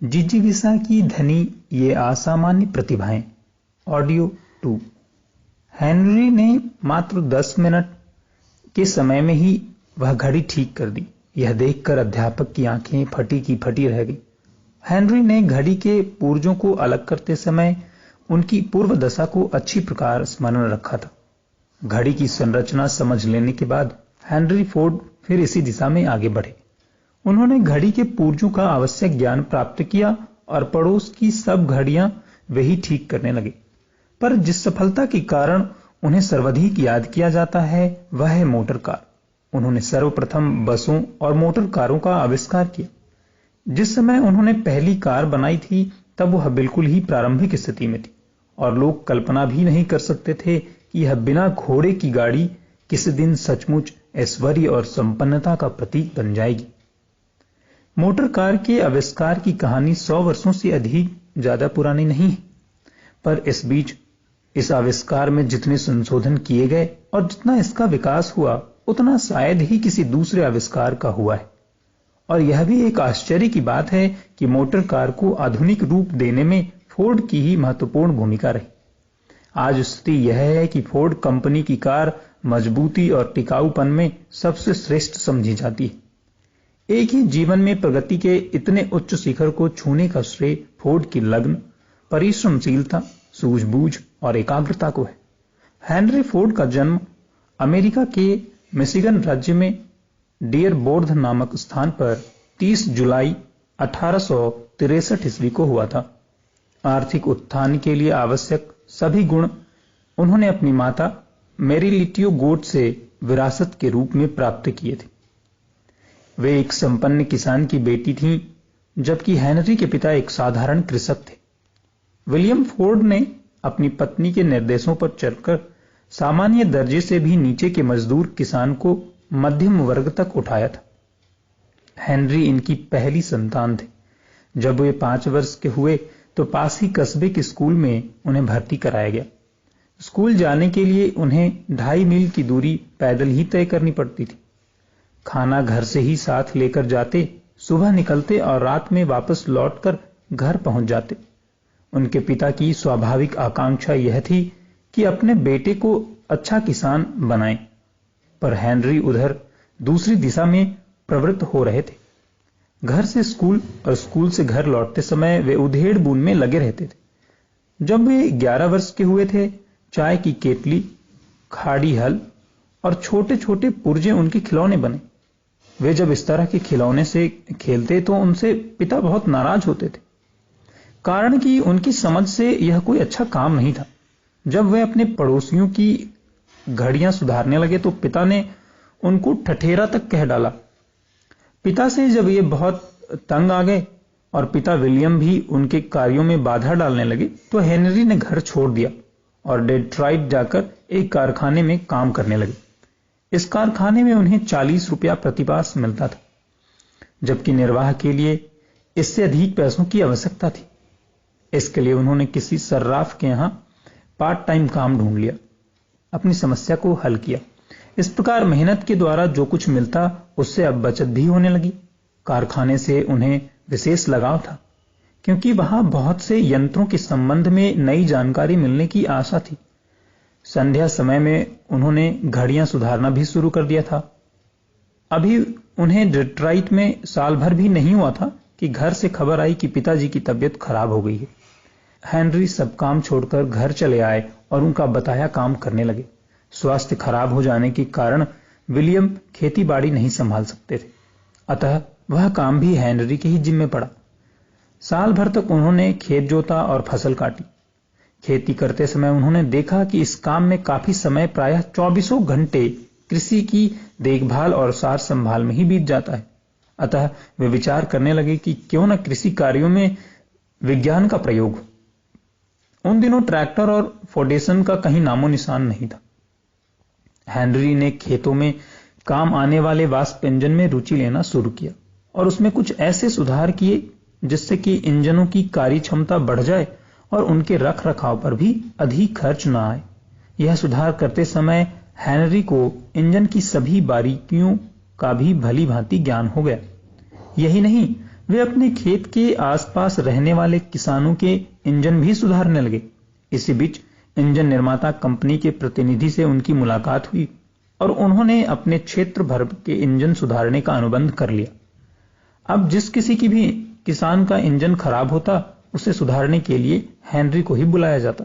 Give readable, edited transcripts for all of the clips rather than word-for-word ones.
जिजीविसा की धनी ये असामान्य प्रतिभाएं। ऑडियो 2। हेनरी ने मात्र 10 मिनट के समय में ही वह घड़ी ठीक कर दी। यह देखकर अध्यापक की आंखें फटी की फटी रह गई। हेनरी ने घड़ी के पुर्जों को अलग करते समय उनकी पूर्व दशा को अच्छी प्रकार स्मरण रखा था। घड़ी की संरचना समझ लेने के बाद हेनरी फोर्ड फिर इसी दिशा में आगे बढ़े। उन्होंने घड़ी के पुर्जों का आवश्यक ज्ञान प्राप्त किया और पड़ोस की सब घड़ियां वही ठीक करने लगे। पर जिस सफलता के कारण उन्हें सर्वाधिक याद किया जाता है वह है मोटर कार। उन्होंने सर्वप्रथम बसों और मोटर कारों का आविष्कार किया। जिस समय उन्होंने पहली कार बनाई थी तब वह बिल्कुल ही प्रारंभिक स्थिति में थी और लोग कल्पना भी नहीं कर सकते थे कि यह बिना घोड़े की गाड़ी किसी दिन सचमुच ऐश्वर्य और संपन्नता का प्रतीक बन जाएगी। मोटर कार के आविष्कार की कहानी 100 वर्षों से अधिक ज्यादा पुरानी नहीं है, पर इस बीच इस आविष्कार में जितने संशोधन किए गए और जितना इसका विकास हुआ उतना शायद ही किसी दूसरे आविष्कार का हुआ है। और यह भी एक आश्चर्य की बात है कि मोटर कार को आधुनिक रूप देने में फोर्ड की ही महत्वपूर्ण भूमिका रही। आज स्थिति यह है कि फोर्ड कंपनी की कार मजबूती और टिकाऊपन में सबसे श्रेष्ठ समझी जाती है। एक ही जीवन में प्रगति के इतने उच्च शिखर को छूने का श्रेय फोर्ड की लगन, परिश्रमशीलता, सूझबूझ और एकाग्रता को है। हेनरी फोर्ड का जन्म अमेरिका के मिशिगन राज्य में डियरबोर्ड नामक स्थान पर 30 जुलाई 1863 ईस्वी को हुआ था। आर्थिक उत्थान के लिए आवश्यक सभी गुण उन्होंने अपनी माता मैरी लिटियो गोट से विरासत के रूप में प्राप्त किए थे। वे एक संपन्न किसान की बेटी थीं, जबकि हेनरी के पिता एक साधारण कृषक थे। विलियम फोर्ड ने अपनी पत्नी के निर्देशों पर चलकर सामान्य दर्जे से भी नीचे के मजदूर किसान को मध्यम वर्ग तक उठाया था। हेनरी इनकी पहली संतान थे। जब वे 5 वर्ष के हुए तो पास ही कस्बे के स्कूल में उन्हें भर्ती कराया गया। स्कूल जाने के लिए उन्हें 2.5 मील की दूरी पैदल ही तय करनी पड़ती थी। खाना घर से ही साथ लेकर जाते, सुबह निकलते और रात में वापस लौटकर घर पहुंच जाते। उनके पिता की स्वाभाविक आकांक्षा यह थी कि अपने बेटे को अच्छा किसान बनाएं, पर हेनरी उधर दूसरी दिशा में प्रवृत्त हो रहे थे। घर से स्कूल और स्कूल से घर लौटते समय वे उधेड़ बुन में लगे रहते थे। जब वे 11 वर्ष के हुए थे, चाय की केतली, खाड़ी हल और छोटे छोटे पुर्जे उनके खिलौने बने। वे जब इस तरह के खिलौने से खेलते तो उनसे पिता बहुत नाराज होते थे, कारण कि उनकी समझ से यह कोई अच्छा काम नहीं था। जब वे अपने पड़ोसियों की घड़ियां सुधारने लगे तो पिता ने उनको ठठेरा तक कह डाला। पिता से जब ये बहुत तंग आ गए और पिता विलियम भी उनके कार्यों में बाधा डालने लगे तो हेनरी ने घर छोड़ दिया और डेट्रॉइट जाकर एक कारखाने में काम करने लगे। इस कारखाने में उन्हें 40 रुपया प्रतिमास मिलता था, जबकि निर्वाह के लिए इससे अधिक पैसों की आवश्यकता थी। इसके लिए उन्होंने किसी सर्राफ के यहां पार्ट टाइम काम ढूंढ लिया, अपनी समस्या को हल किया। इस प्रकार मेहनत के द्वारा जो कुछ मिलता उससे अब बचत भी होने लगी। कारखाने से उन्हें विशेष लगाव था, क्योंकि वहां बहुत से यंत्रों के संबंध में नई जानकारी मिलने की आशा थी। संध्या समय में उन्होंने घड़ियां सुधारना भी शुरू कर दिया था। अभी उन्हें डेट्रॉइट में साल भर भी नहीं हुआ था कि घर से खबर आई कि पिताजी की तबीयत खराब हो गई है। हेनरी सब काम छोड़कर घर चले आए और उनका बताया काम करने लगे। स्वास्थ्य खराब हो जाने के कारण विलियम खेती बाड़ी नहीं संभाल सकते थे, अतः वह काम भी हेनरी के ही जिम्मे पड़ा। साल भर तक उन्होंने खेत जोता और फसल काटी। खेती करते समय उन्होंने देखा कि इस काम में काफी समय, प्रायः 24 घंटे कृषि की देखभाल और सार संभाल में ही बीत जाता है। अतः वे विचार करने लगे कि क्यों न कृषि कार्यों में विज्ञान का प्रयोग। उन दिनों ट्रैक्टर और फोर्डेशन का कहीं नामो निशान नहीं था। हेनरी ने खेतों में काम आने वाले वाष्प इंजन में रुचि लेना शुरू किया और उसमें कुछ ऐसे सुधार किए जिससे कि इंजनों की कार्य क्षमता बढ़ जाए और उनके रख रखाव पर भी अधिक खर्च न आए। यह सुधार करते समय हेनरी को इंजन की सभी बारीकियों का भी भली भांति ज्ञान हो गया। यही नहीं, वे अपने खेत के आसपास रहने वाले किसानों के इंजन भी सुधारने लगे। इसी बीच इंजन निर्माता कंपनी के प्रतिनिधि से उनकी मुलाकात हुई और उन्होंने अपने क्षेत्र भर के इंजन सुधारने का अनुबंध कर लिया। अब जिस किसी की भी किसान का इंजन खराब होता, उसे सुधारने के लिए हेनरी को ही बुलाया जाता।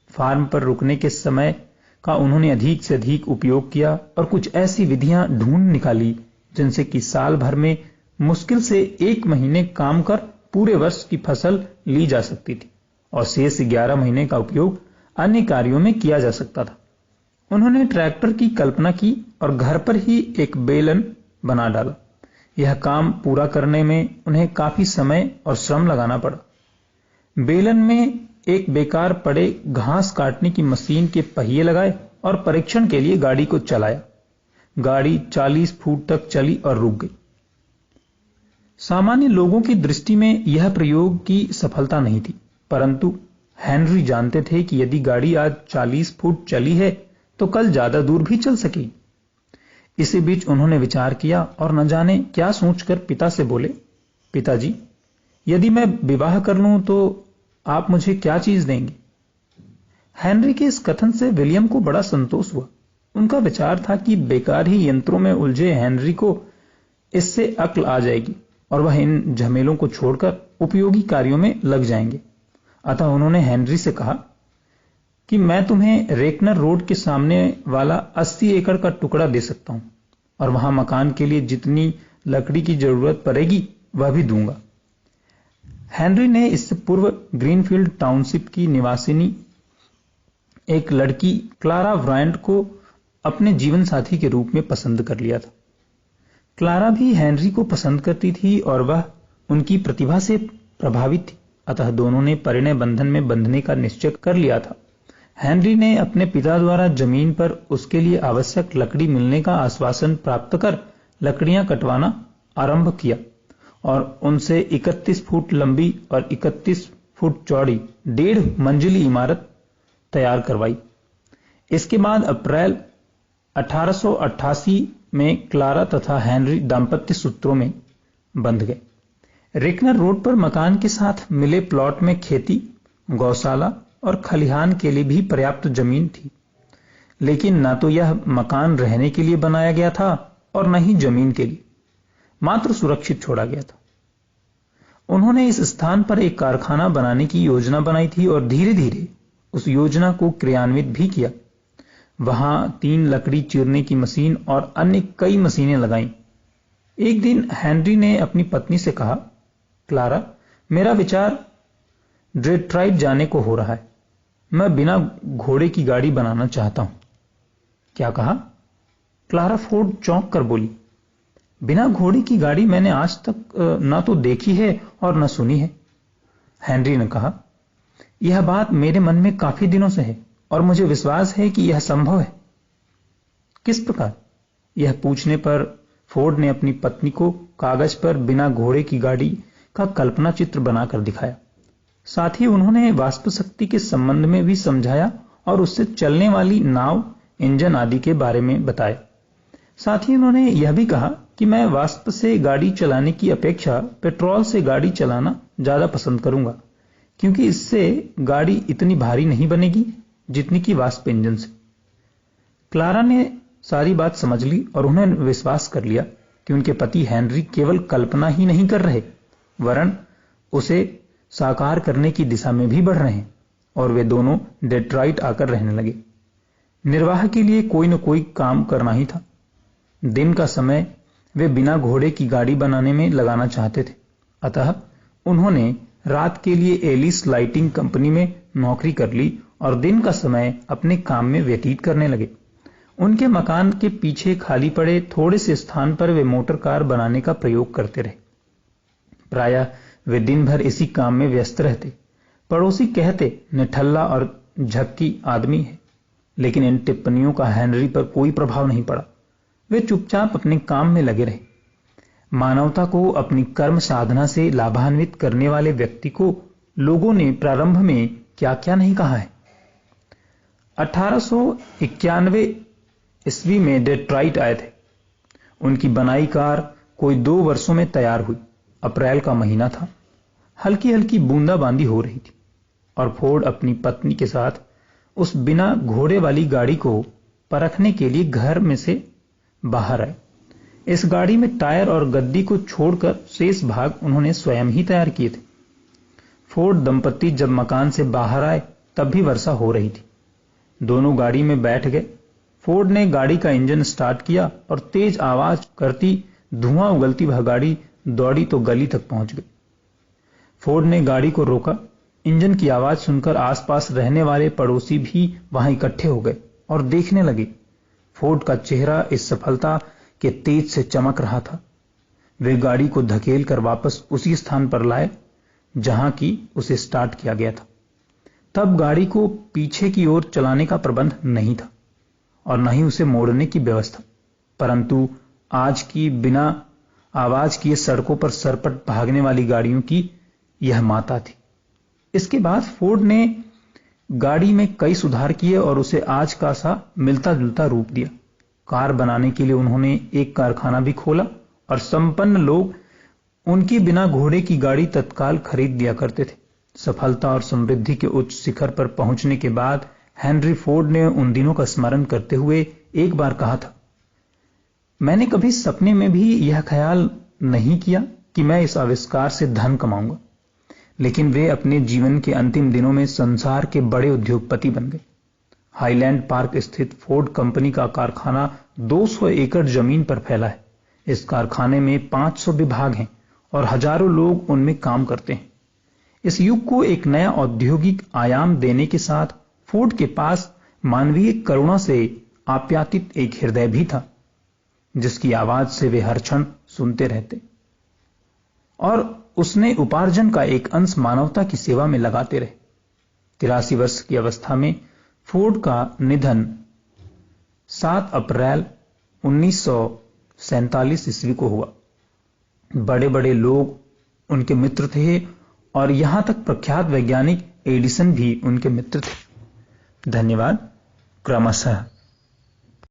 फार्म पर रुकने के समय का उन्होंने अधिक से अधिक उपयोग किया और कुछ ऐसी विधियां ढूंढ निकाली जिनसे कि साल भर में मुश्किल से 1 महीने काम कर पूरे वर्ष की फसल ली जा सकती थी और शेष 11 महीने का उपयोग अन्य कार्यों में किया जा सकता था। उन्होंने ट्रैक्टर की कल्पना की और घर पर ही एक बेलन बना डाला। यह काम पूरा करने में उन्हें काफी समय और श्रम लगाना पड़ा। बेलन में एक बेकार पड़े घास काटने की मशीन के पहिए लगाए और परीक्षण के लिए गाड़ी को चलाया। गाड़ी 40 फुट तक चली और रुक गई। सामान्य लोगों की दृष्टि में यह प्रयोग की सफलता नहीं थी, परंतु हेनरी जानते थे कि यदि गाड़ी आज 40 फुट चली है तो कल ज्यादा दूर भी चल सकेगी। इसी बीच उन्होंने विचार किया और न जाने क्या सोचकर पिता से बोले, पिताजी, यदि मैं विवाह कर लूं तो आप मुझे क्या चीज देंगे? हेनरी के इस कथन से विलियम को बड़ा संतोष हुआ। उनका विचार था कि बेकार ही यंत्रों में उलझे हेनरी को इससे अक्ल आ जाएगी और वह इन झमेलों को छोड़कर उपयोगी कार्यों में लग जाएंगे। अतः उन्होंने हेनरी से कहा कि मैं तुम्हें रेकनर रोड के सामने वाला 80 एकड़ का टुकड़ा दे सकता हूं और वहां मकान के लिए जितनी लकड़ी की जरूरत पड़ेगी वह भी दूंगा। हेनरी ने इससे पूर्व ग्रीनफील्ड टाउनशिप की निवासिनी एक लड़की क्लारा ब्रायंट को अपने जीवन साथी के रूप में पसंद कर लिया था। क्लारा भी हेनरी को पसंद करती थी और वह उनकी प्रतिभा से प्रभावित थी। अतः दोनों ने परिणय बंधन में बंधने का निश्चय कर लिया था। हेनरी ने अपने पिता द्वारा जमीन पर उसके लिए आवश्यक लकड़ी मिलने का आश्वासन प्राप्त कर लकड़ियां कटवाना आरंभ किया और उनसे 31 फुट लंबी और 31 फुट चौड़ी 1.5 मंजिली इमारत तैयार करवाई। इसके बाद अप्रैल 1888 में क्लारा तथा हेनरी दाम्पत्य सूत्रों में बंध गए। रेकनर रोड पर मकान के साथ मिले प्लॉट में खेती, गौशाला और खलिहान के लिए भी पर्याप्त जमीन थी, लेकिन न तो यह मकान रहने के लिए बनाया गया था और न ही जमीन के लिए, मात्र सुरक्षित छोड़ा गया था। उन्होंने इस स्थान पर एक कारखाना बनाने की योजना बनाई थी और धीरे धीरे उस योजना को क्रियान्वित भी किया। वहां 3 लकड़ी चीरने की मशीन और अन्य कई मशीनें लगाईं। एक दिन हेनरी ने अपनी पत्नी से कहा, क्लारा, मेरा विचार डेट्रॉइट जाने को हो रहा है। मैं बिना घोड़े की गाड़ी बनाना चाहता हूं। क्या कहा? क्लारा फोर्ड चौंक कर बोली, बिना घोड़े की गाड़ी मैंने आज तक न तो देखी है और न सुनी है। हेनरी ने कहा, यह बात मेरे मन में काफी दिनों से है और मुझे विश्वास है कि यह संभव है। किस प्रकार? यह पूछने पर फोर्ड ने अपनी पत्नी को कागज पर बिना घोड़े की गाड़ी का कल्पना चित्र बनाकर दिखाया। साथ ही उन्होंने वाष्प शक्ति के संबंध में भी समझाया और उससे चलने वाली नाव, इंजन आदि के बारे में बताया। साथ ही उन्होंने यह भी कहा कि मैं वाष्प से गाड़ी चलाने की अपेक्षा पेट्रोल से गाड़ी चलाना ज्यादा पसंद करूंगा, क्योंकि इससे गाड़ी इतनी भारी नहीं बनेगी जितनी कि वाष्प इंजन से। क्लारा ने सारी बात समझ ली और उन्होंने विश्वास कर लिया कि उनके पति हेनरी केवल कल्पना ही नहीं कर रहे, वरन उसे साकार करने की दिशा में भी बढ़ रहे हैं, और वे दोनों डेट्रॉइट आकर रहने लगे। निर्वाह के लिए कोई न कोई काम करना ही था। दिन का समय वे बिना घोड़े की गाड़ी बनाने में लगाना चाहते थे, अतः उन्होंने रात के लिए एलिस लाइटिंग कंपनी में नौकरी कर ली और दिन का समय अपने काम में व्यतीत करने लगे। उनके मकान के पीछे खाली पड़े थोड़े से स्थान पर वे मोटर कार बनाने का प्रयोग करते रहे। प्रायः वे दिन भर इसी काम में व्यस्त रहते। पड़ोसी कहते, निठल्ला और झक्की आदमी है, लेकिन इन टिप्पणियों का हेनरी पर कोई प्रभाव नहीं पड़ा। वे चुपचाप अपने काम में लगे रहे। मानवता को अपनी कर्म साधना से लाभान्वित करने वाले व्यक्ति को लोगों ने प्रारंभ में क्या क्या नहीं कहा है। 1891 ईस्वी में डेट्रॉइट आए थे। उनकी बनाई कार कोई 2 वर्षों में तैयार हुई। अप्रैल का महीना था। हल्की हल्की बूंदाबांदी हो रही थी और फोर्ड अपनी पत्नी के साथ उस बिना घोड़े वाली गाड़ी को परखने के लिए घर में से बाहर आए। इस गाड़ी में टायर और गद्दी को छोड़कर शेष भाग उन्होंने स्वयं ही तैयार किए थे। फोर्ड दंपत्ति जब मकान से बाहर आए तब भी वर्षा हो रही थी। दोनों गाड़ी में बैठ गए। फोर्ड ने गाड़ी का इंजन स्टार्ट किया और तेज आवाज करती धुआं उगलती वह गाड़ी दौड़ी तो गली तक पहुंच गई। फोर्ड ने गाड़ी को रोका। इंजन की आवाज सुनकर आसपास रहने वाले पड़ोसी भी वहां इकट्ठे हो गए और देखने लगे। फोर्ड का चेहरा इस सफलता के तेज से चमक रहा था। वे गाड़ी को धकेल कर वापस उसी स्थान पर लाए जहां की उसे स्टार्ट किया गया था। तब गाड़ी को पीछे की ओर चलाने का प्रबंध नहीं था और न ही उसे मोड़ने की व्यवस्था, परंतु आज की बिना आवाज किए सड़कों पर सरपट भागने वाली गाड़ियों की यह माता थी। इसके बाद फोर्ड ने गाड़ी में कई सुधार किए और उसे आज का सा मिलता जुलता रूप दिया। कार बनाने के लिए उन्होंने एक कारखाना भी खोला और संपन्न लोग उनकी बिना घोड़े की गाड़ी तत्काल खरीद लिया करते थे। सफलता और समृद्धि के उच्च शिखर पर पहुंचने के बाद हेनरी फोर्ड ने उन दिनों का स्मरण करते हुए एक बार कहा था, मैंने कभी सपने में भी यह ख्याल नहीं किया कि मैं इस आविष्कार से धन कमाऊंगा, लेकिन वे अपने जीवन के अंतिम दिनों में संसार के बड़े उद्योगपति बन गए। हाईलैंड पार्क स्थित फोर्ड कंपनी का कारखाना 200 एकड़ जमीन पर फैला है। इस कारखाने में 500 विभाग हैं और हजारों लोग उनमें काम करते हैं। इस युग को एक नया औद्योगिक आयाम देने के साथ फोर्ड के पास मानवीय करुणा से आप्यायित एक हृदय भी था, जिसकी आवाज से वे हर क्षण सुनते रहते, और उसने उपार्जन का एक अंश मानवता की सेवा में लगाते रहे। 83 वर्ष की अवस्था में फोर्ड का निधन 7 अप्रैल 1947 ईस्वी को हुआ। बड़े बड़े लोग उनके मित्र थे और यहां तक प्रख्यात वैज्ञानिक एडिसन भी उनके मित्र थे। धन्यवाद। क्रमशः